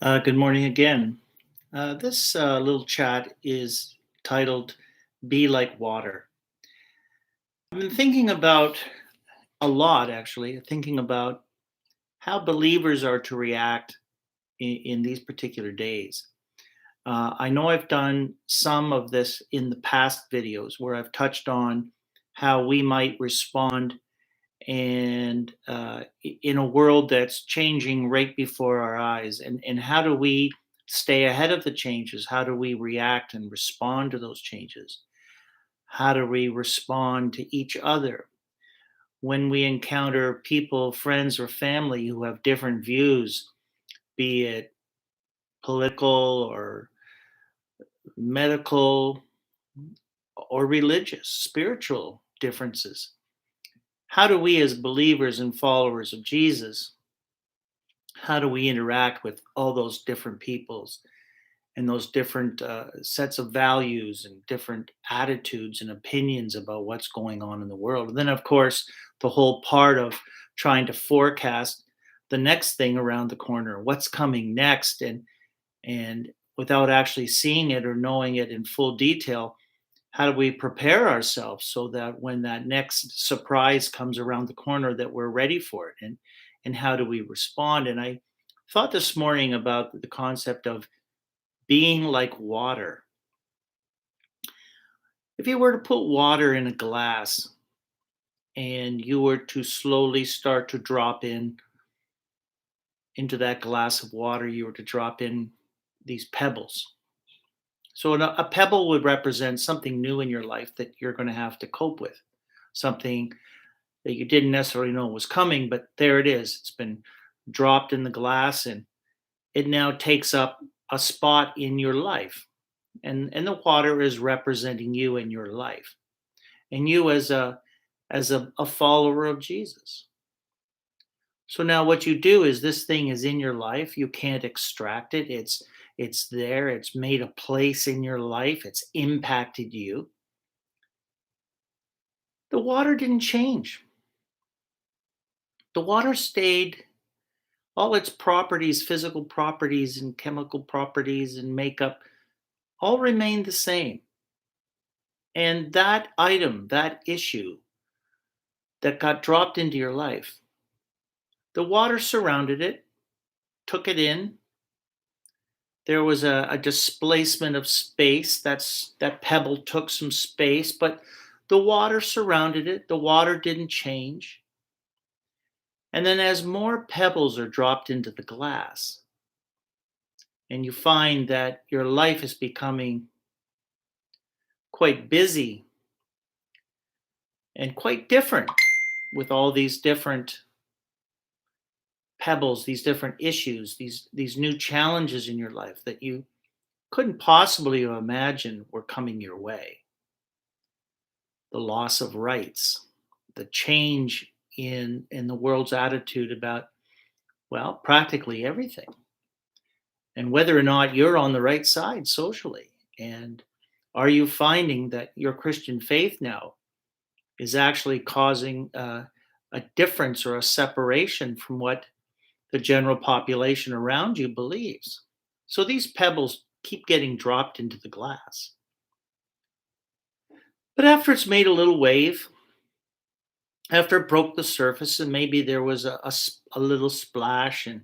Good morning again. This little chat is titled Be Like Water. I've been thinking about a lot, actually, thinking about how believers are to react in these particular days. I know I've done some of this in the past videos where I've touched on how we might respond in a world that's changing right before our eyes, and how do we stay ahead of the changes? How do we react and respond to those changes? How do we respond to each other when we encounter people, friends, or family who have different views, be it political or medical or religious, spiritual differences? How do we, as believers and followers of Jesus, how do we interact with all those different peoples and those different sets of values and different attitudes and opinions about what's going on in the world? And then, of course, the whole part of trying to forecast the next thing around the corner, what's coming next, and without actually seeing it or knowing it in full detail, how do we prepare ourselves so that when that next surprise comes around the corner that we're ready for it, and how do we respond? And I thought this morning about the concept of being like water. If you were to put water in a glass and you were to slowly start to drop into that glass of water, you were to drop in these pebbles. So a pebble would represent something new in your life that you're going to have to cope with, something that you didn't necessarily know was coming, but there it is. It's been dropped in the glass, and it now takes up a spot in your life. And the water is representing you in your life, and you as a follower of Jesus. So now what you do is, this thing is in your life. You can't extract it. It's there. It's made a place in your life. It's impacted you. The water didn't change. The water stayed. All its properties, physical properties and chemical properties and makeup, all remain the same. And that item, that issue that got dropped into your life, the water surrounded it, took it in. There was a displacement of space. That pebble took some space, but the water surrounded it. The water didn't change. And then as more pebbles are dropped into the glass, and you find that your life is becoming quite busy and quite different, with all these different pebbles, these different issues, these new challenges in your life that you couldn't possibly have imagined were coming your way. The loss of rights, the change in the world's attitude about, well, practically everything, and whether or not you're on the right side socially. And are you finding that your Christian faith now is actually causing a difference or a separation from what the general population around you believes? So these pebbles keep getting dropped into the glass. But after it's made a little wave, after it broke the surface, and maybe there was a little splash, and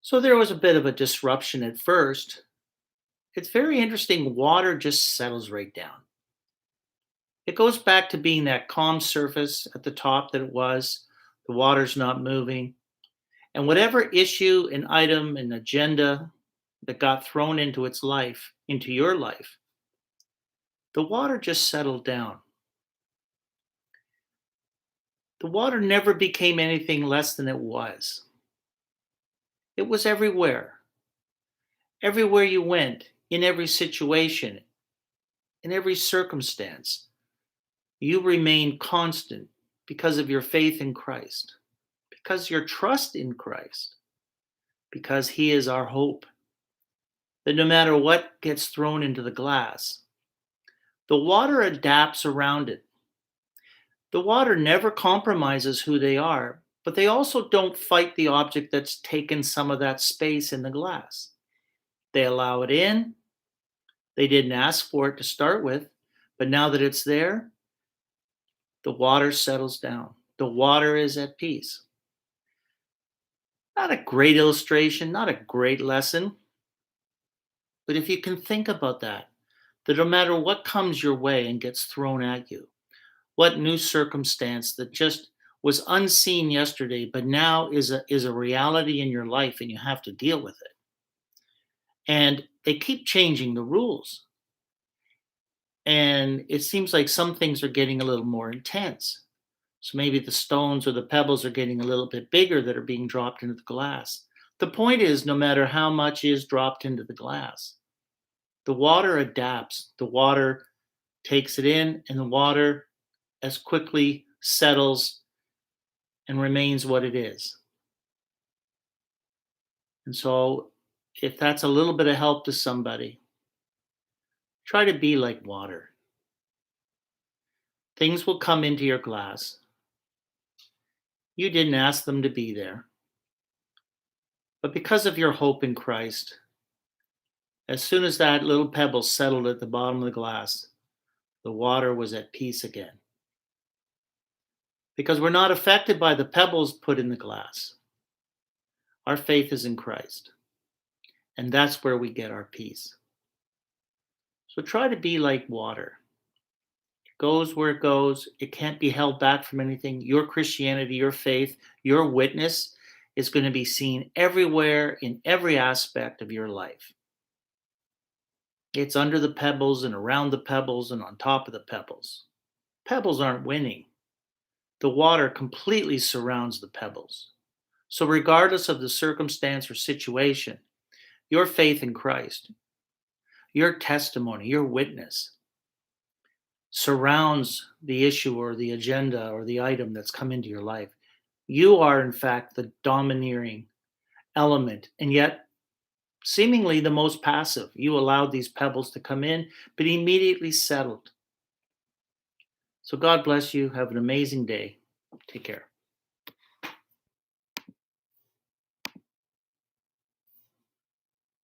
so there was a bit of a disruption at first, it's very interesting. Water just settles right down. It goes back to being that calm surface at the top that it was. The water's not moving. And whatever issue and item and agenda that got thrown into its life, into your life, the water just settled down. The water never became anything less than it was. It was everywhere. Everywhere you went, in every situation, in every circumstance, you remained constant because of your faith in Christ, because your trust in Christ, because He is our hope. That no matter what gets thrown into the glass, the water adapts around it. The water never compromises who they are, but they also don't fight the object that's taken some of that space in the glass. They allow it in. They didn't ask for it to start with, but now that it's there, the water settles down. The water is at peace. Not a great illustration, not a great lesson, but if you can think about that, that no matter what comes your way and gets thrown at you, what new circumstance that just was unseen yesterday, but now is a reality in your life and you have to deal with it. And they keep changing the rules. And it seems like some things are getting a little more intense. So maybe the stones or the pebbles are getting a little bit bigger that are being dropped into the glass. The point is, no matter how much is dropped into the glass, the water adapts. The water takes it in, and the water as quickly settles and remains what it is. And so, if that's a little bit of help to somebody, try to be like water. Things will come into your glass. You didn't ask them to be there. But because of your hope in Christ, as soon as that little pebble settled at the bottom of the glass, the water was at peace again. Because we're not affected by the pebbles put in the glass. Our faith is in Christ. And that's where we get our peace. So try to be like water. It goes where it goes. It can't be held back from anything. Your Christianity, your faith, your witness is going to be seen everywhere in every aspect of your life. It's under the pebbles and around the pebbles and on top of the pebbles. Pebbles aren't winning. The water completely surrounds the pebbles. So regardless of the circumstance or situation, your faith in Christ, your testimony, your witness surrounds the issue or the agenda or the item that's come into your life. You are, in fact, the domineering element, and yet seemingly the most passive. You allowed these pebbles to come in, but immediately settled. So God bless you. Have an amazing day. Take care.